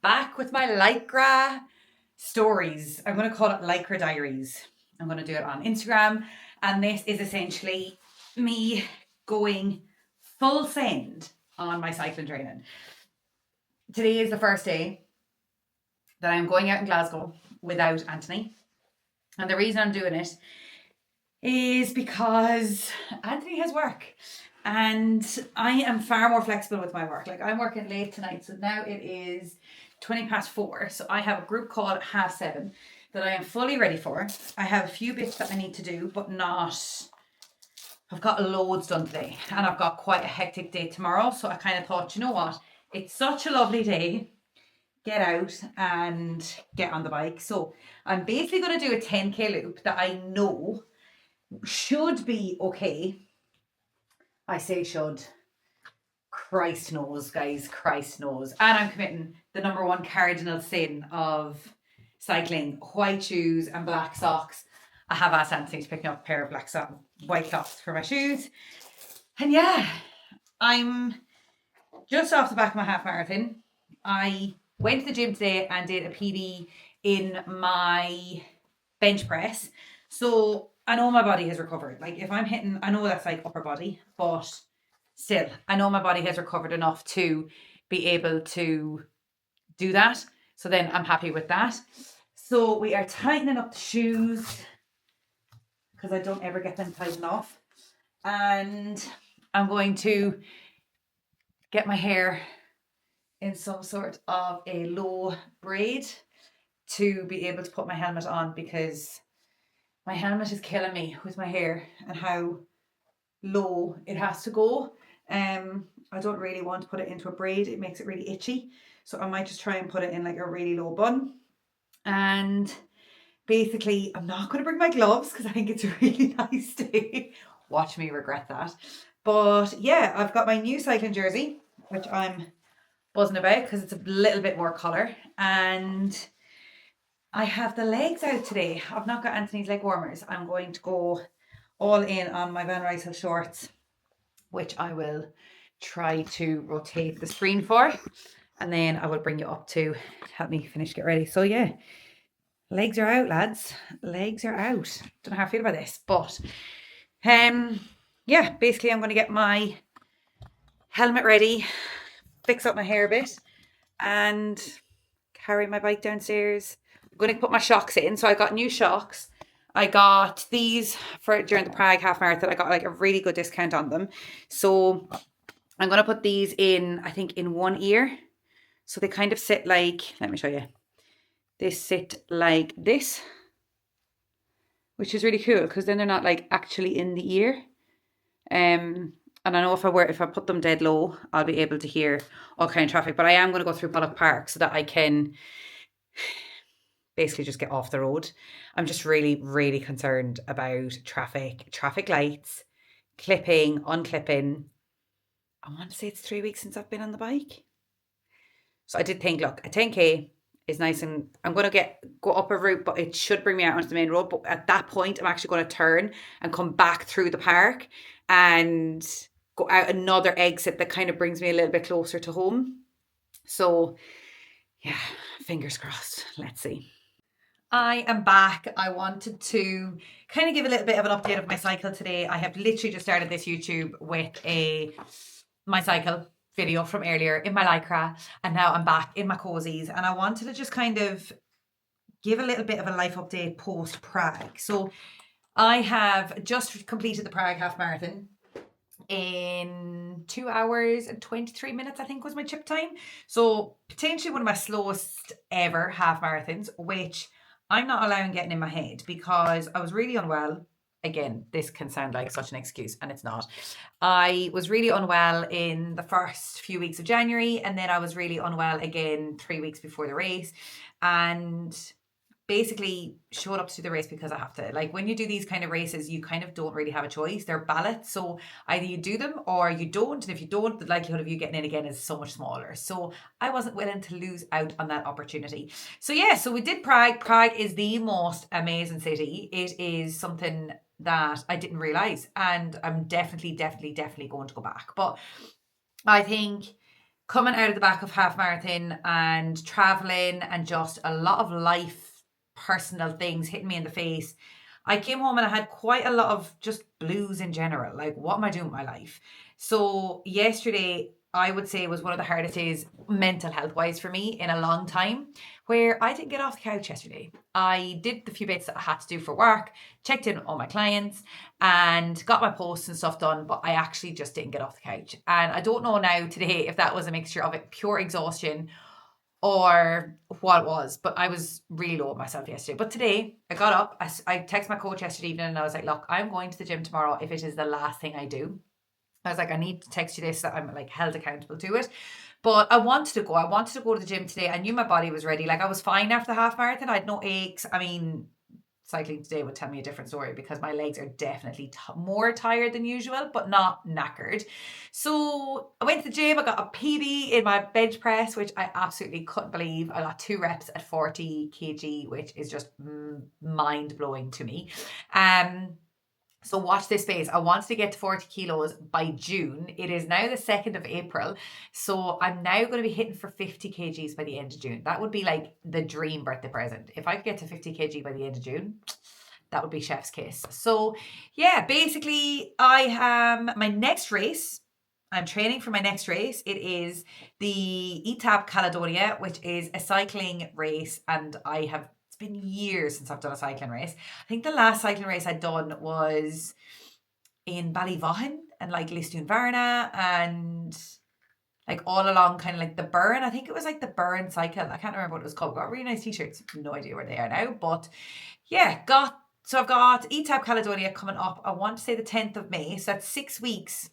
back with my Lycra stories. I'm going to call it Lycra Diaries. I'm going to do it on Instagram. And this is essentially me going full send on my cycling training. Today is the first day that I'm going out in Glasgow without Anthony. And the reason I'm doing it is because Anthony has work and I am far more flexible with my work. Like, I'm working late tonight, so now it is 4:20. So I have a group call at 7:30 that I am fully ready for. I have a few bits that I need to do, but not. I've got loads done today and I've got quite a hectic day tomorrow. So I kind of thought, you know what? It's such a lovely day. Get out and get on the bike. So I'm basically going to do a 10k loop that I know should be okay. I say should. Christ knows, guys. Christ knows. And I'm committing the number one cardinal sin of cycling: white shoes and black socks. I have asked Anthony to pick me up a pair of white cloths for my shoes. And yeah, I'm just off the back of my half marathon. I went to the gym today and did a PB in my bench press. So I know my body has recovered. Like, if I'm hitting, I know that's like upper body, but still, I know my body has recovered enough to be able to do that. So then I'm happy with that. So we are tightening up the shoes because I don't ever get them tightened off. And I'm going to get my hair in some sort of a low braid to be able to put my helmet on, because my helmet is killing me with my hair and how low it has to go. I don't really want to put it into a braid. It makes it really itchy. So I might just try and put it in like a really low bun. And basically, I'm not going to bring my gloves because I think it's a really nice day. Watch me regret that. But yeah, I've got my new cycling jersey, which I'm buzzing about because it's a little bit more colour. And I have the legs out today. I've not got Anthony's leg warmers. I'm going to go all in on my Van Rysel shorts, which I will try to rotate the screen for. And then I will bring you up to help me finish, get ready. So yeah, legs are out, lads. Legs are out. Don't know how I feel about this, but yeah, basically I'm going to get my helmet ready, fix up my hair a bit, and carry my bike downstairs. I'm going to put my shocks in. So I got new shocks. I got these for during the Prague half marathon. I got like a really good discount on them. So I'm going to put these in, I think, in one ear. So they kind of sit like, let me show you. They sit like this, which is really cool because then they're not like actually in the ear. And I know if I put them dead low, I'll be able to hear all kind of traffic. But I am going to go through Pollock Park so that I can basically just get off the road. I'm just really, really concerned about traffic lights, clipping, unclipping. I want to say it's 3 weeks since I've been on the bike. So I did think, look, a 10k is nice, and I'm going to go up a route, but it should bring me out onto the main road. But at that point, I'm actually going to turn and come back through the park and go out another exit that kind of brings me a little bit closer to home. So yeah, fingers crossed. Let's see. I am back. I wanted to kind of give a little bit of an update of my cycle today. I have literally just started this YouTube with my cycle video from earlier in my Lycra, and now I'm back in my cozies, and I wanted to just kind of give a little bit of a life update post Prague. So I have just completed the Prague half marathon in 2 hours and 23 minutes, I think was my chip time. So potentially one of my slowest ever half marathons, which I'm not allowing getting in my head because I was really unwell. Again, this can sound like such an excuse, and it's not. I was really unwell in the first few weeks of January, and then I was really unwell again 3 weeks before the race, and basically showed up to the race because I have to. Like, when you do these kind of races, you kind of don't really have a choice. They're ballots, so either you do them or you don't, and if you don't, the likelihood of you getting in again is so much smaller. So I wasn't willing to lose out on that opportunity. So yeah, so we did Prague. Prague is the most amazing city. It is something that I didn't realize, and I'm definitely going to go back. But I think coming out of the back of half marathon and traveling and just a lot of life, personal things hitting me in the face, I came home and I had quite a lot of just blues in general. Like, what am I doing with my life? So yesterday, I would say, was one of the hardest days mental health wise for me in a long time, where I didn't get off the couch yesterday. I did the few bits that I had to do for work, checked in on all my clients, and got my posts and stuff done, but I actually just didn't get off the couch. And I don't know now today if that was a mixture of it, pure exhaustion or what it was, but I was really low at myself yesterday. But today I got up, I texted my coach yesterday evening and I was like, look, I'm going to the gym tomorrow if it is the last thing I do. I was like, I need to text you this so that I'm like held accountable to it. But I wanted to go. I wanted to go to the gym today. I knew my body was ready. Like, I was fine after the half marathon. I had no aches. I mean, cycling today would tell me a different story because my legs are definitely more tired than usual, but not knackered. So I went to the gym. I got a PB in my bench press, which I absolutely couldn't believe. I got 2 reps at 40 kg, which is just mind blowing to me. So watch this space. I wanted to get to 40 kilos by June. It is now the 2nd of April. So I'm now going to be hitting for 50 kgs by the end of June. That would be like the dream birthday present. If I could get to 50 kg by the end of June, that would be chef's kiss. So yeah, basically I am my next race. I'm training for my next race. It is the Etap Caledonia, which is a cycling race. And I have been years since I've done a cycling race. I think the last cycling race I'd done was in Ballyvaughan and like Listune Varna and like all along kind of like the Burn. I think it was like the Burn cycle. I can't remember what it was called. Got really nice t-shirts. No idea where they are now. But yeah, I've got Etap Caledonia coming up. I want to say the 10th of May. So that's 6 weeks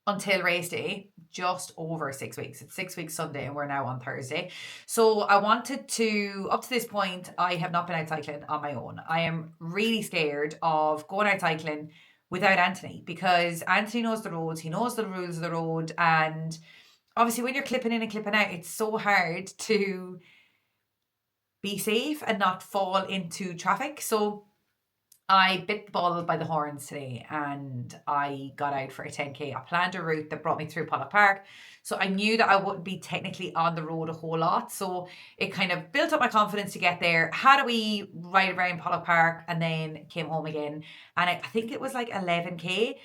until race day, just over 6 weeks. It's 6 weeks Sunday and we're now on Thursday. So I wanted to, up to this point, I have not been out cycling on my own. I am really scared of going out cycling without Anthony because Anthony knows the roads, he knows the rules of the road, and obviously when you're clipping in and clipping out, it's so hard to be safe and not fall into traffic. So I bit the ball by the horns today and I got out for a 10k. I planned a route that brought me through Pollock Park. So I knew that I wouldn't be technically on the road a whole lot. So it kind of built up my confidence to get there. Had a wee ride around Pollock Park and then came home again. And I think it was like 11k.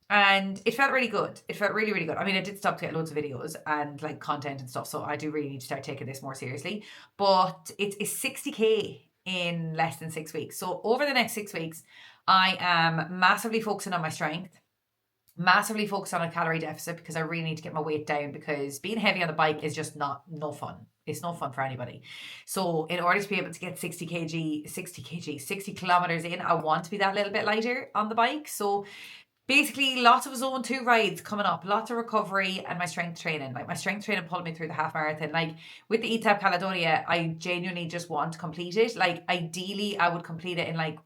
And it felt really good. It felt really, really good. I mean, I did stop to get loads of videos and like content and stuff. So I do really need to start taking this more seriously. But it's 60k in less than 6 weeks. So over the next 6 weeks, I am massively focusing on my strength, massively focused on a calorie deficit because I really need to get my weight down because being heavy on the bike is just no fun. It's no fun for anybody. So in order to be able to get 60 kilometers in, I want to be that little bit lighter on the bike. So basically lots of zone 2 rides coming up, lots of recovery and my strength training. Like my strength training pulled me through the half marathon. Like with the Etap Caledonia, I genuinely just want to complete it. Like ideally I would complete it in like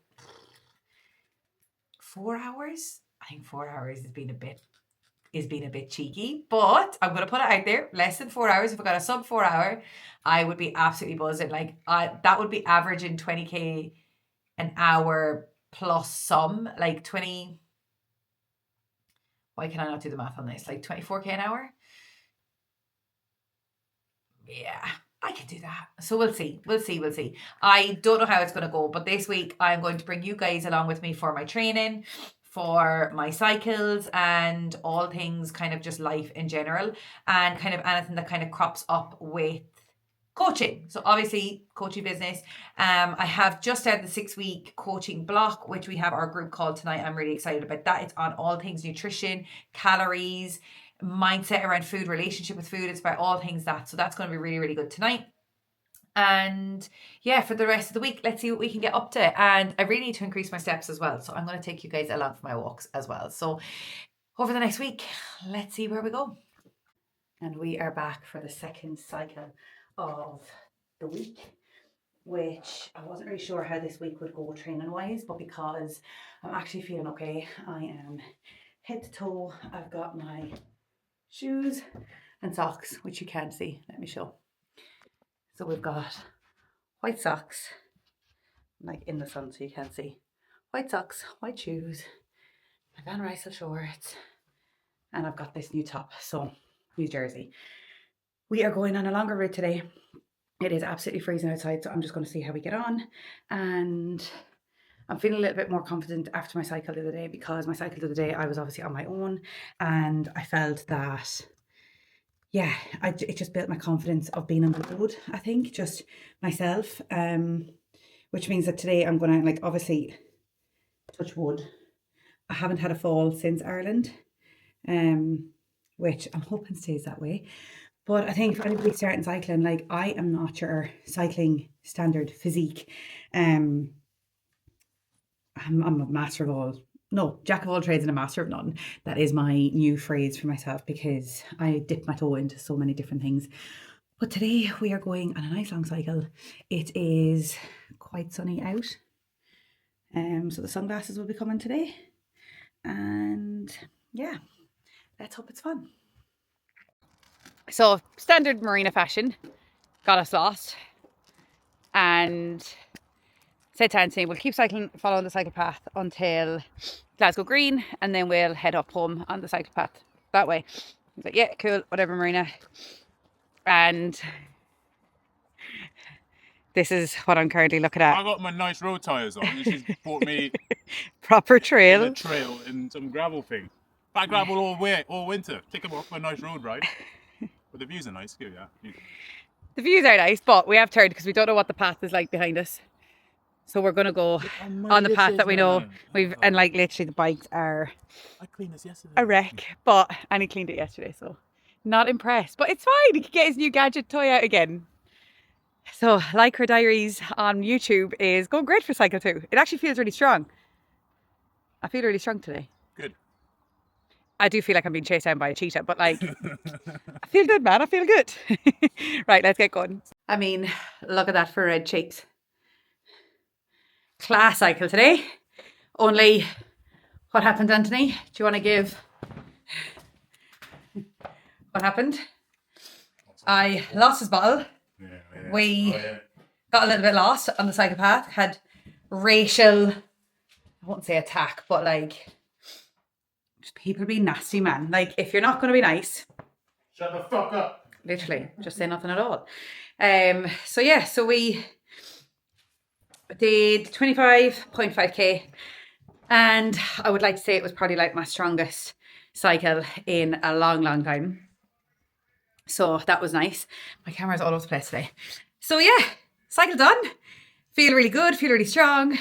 4 hours. I think 4 hours has been a bit cheeky, but I'm gonna put it out there. Less than 4 hours. If I got a sub 4 hour, I would be absolutely buzzing. Like that would be averaging 20k an hour plus some, like 20. Why can I not do the math on this? Like 24k an hour? Yeah, I can do that. So we'll see. I don't know how it's going to go, but this week I'm going to bring you guys along with me for my training, for my cycles, and all things kind of just life in general, and kind of anything that kind of crops up with coaching. So obviously coaching business. I have just started the 6-week coaching block, which we have our group called tonight. I'm really excited about that. It's on all things nutrition, calories, mindset around food, relationship with food. It's about all things that. So that's going to be really, really good tonight. And yeah, for the rest of the week, let's see what we can get up to. And I really need to increase my steps as well. So I'm going to take you guys along for my walks as well. So over the next week, let's see where we go. And we are back for the second cycle of the week, which I wasn't really sure how this week would go training wise, but because I'm actually feeling okay, I am head to toe. I've got my shoes and socks, which you can't see. Let me show. So we've got white socks, like in the sun so you can't see. White socks, white shoes, my Van Rysel shorts, and I've got this new top. So New Jersey. We are going on a longer route today. It is absolutely freezing outside, so I'm just going to see how we get on. And I'm feeling a little bit more confident after my cycle the other day, because my cycle the other day, I was obviously on my own, and I felt that, yeah, it just built my confidence of being on the road, I think, just myself. Which means that today I'm going to, like, obviously, touch wood, I haven't had a fall since Ireland, which I'm hoping stays that way. But I think for anybody starting cycling, like, I am not your cycling standard physique. I'm a master of all, no, jack of all trades and a master of none. That is my new phrase for myself, because I dip my toe into so many different things. But today we are going on a nice long cycle. It is quite sunny out. So the sunglasses will be coming today. And yeah, let's hope it's fun. So standard marina fashion got us lost, and said to Anthony, we'll keep cycling, following the cycle path until Glasgow Green, and then we'll head up home on the cycle path that way. He's like, yeah, cool, whatever, Marina. And this is what I'm currently looking at. I got my nice road tyres on, and she's bought me proper trail. In a trail in some gravel thing. Bad gravel all winter. Take them off for a nice road ride. But the views are nice too, yeah. The views are nice, but we have turned because we don't know what the path is like behind us. So we're gonna go on the path that we know. And like, literally the bikes are I cleaned this yesterday. A wreck, but Annie cleaned it yesterday, so not impressed. But it's fine, he can get his new gadget toy out again. So Lycra Diaries on YouTube is going great for cycle too. It actually feels really strong. I feel really strong today. Good. I do feel like I'm being chased down by a cheetah, but like, I feel good, man. I feel good. Right, let's get going. I mean, look at that for red cheeks. Class cycle today. Only, what happened, Anthony? Do you want to give what happened? I lost his bottle. Yeah. We got a little bit lost on the cycle path. Had racial, I won't say attack, but like, just people being nasty, man. Like, if you're not going to be nice, shut the fuck up. Literally, just say nothing at all. So yeah, so we did 25.5k, and I would like to say it was probably like my strongest cycle in a long time. So that was nice. My camera's all over the place today. So yeah, cycle done. Feel really good, feel really strong.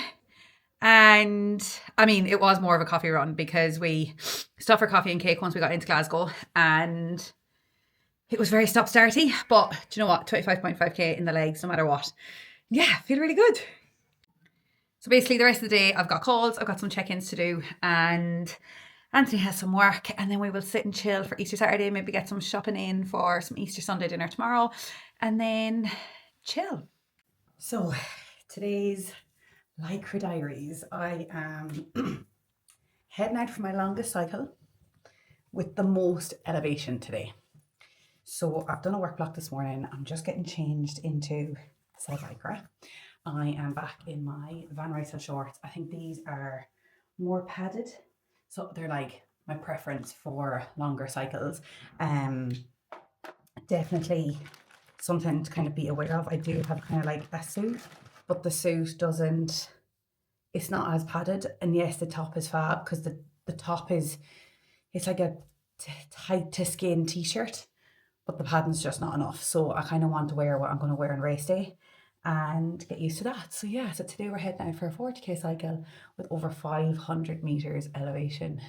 And I mean, it was more of a coffee run because we stopped for coffee and cake once we got into Glasgow, and it was very stop-starty. But do you know what? 25.5k in the legs, no matter what. Yeah, feel really good. So basically the rest of the day, I've got calls, I've got some check-ins to do, and Anthony has some work, and then we will sit and chill for Easter Saturday, maybe get some shopping in for some Easter Sunday dinner tomorrow, and then chill. So today's Lycra Diaries. I am heading out for my longest cycle with the most elevation today. So I've done a work block this morning. I'm just getting changed into said Lycra. I am back in my Van Rysel shorts. I think these are more padded, so they're like my preference for longer cycles. Definitely something to kind of be aware of. I do have kind of like a suit, but the suit doesn't, it's not as padded. And yes, the top is fab because the top is, it's like a tight to skin t-shirt, but the padding's just not enough. So I kind of want to wear what I'm going to wear on race day and get used to that. So yeah, so today we're heading out for a 40k cycle with over 500 meters elevation.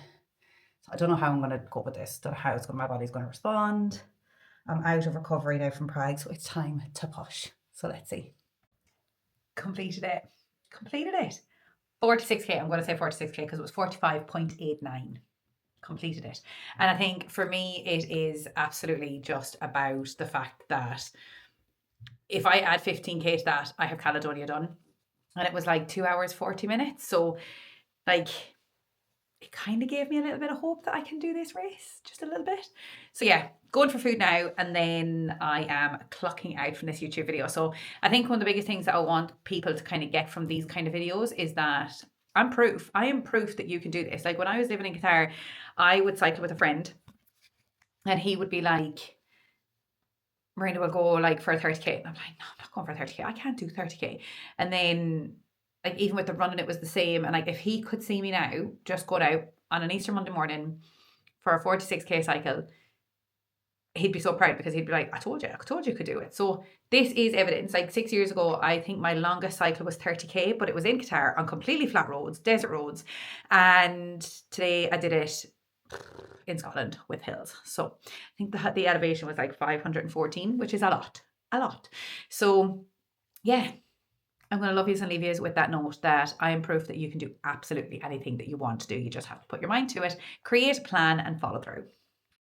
So I don't know how I'm going to go with this, don't know how my body's going to respond. I'm out of recovery now from Prague, so it's time to push. So let's see. Completed it. 46k, I'm going to say 46k because it was 45.89. Completed it. And I think for me, it is absolutely just about the fact that if I add 15k to that, I have Caledonia done. And it was like 2 hours, 40 minutes. So like, it kind of gave me a little bit of hope that I can do this race, just a little bit. So yeah, going for food now, and then I am clocking out from this YouTube video. So I think one of the biggest things that I want people to kind of get from these kind of videos is that I am proof that you can do this. Like when I was living in Qatar, I would cycle with a friend, And he would be like, Marina will go like for a 30k. And I'm like, no, I'm not going for a 30k. I can't do 30k. And then like even with the running, it was the same. And like if he could see me now, just going out on an Easter Monday morning for a 46k cycle, he'd be so proud because he'd be like, I told you could do it. So this is evidence. Like 6 years ago, I think my longest cycle was 30k, but it was in Qatar on completely flat roads, desert roads. And today I did it in Scotland with hills. So I think the elevation was like 514, which is a lot. So yeah, I'm going to love yous and leave yous with that note that I am proof that you can do absolutely anything that you want to do. You just have to put your mind to it, create a plan and follow through.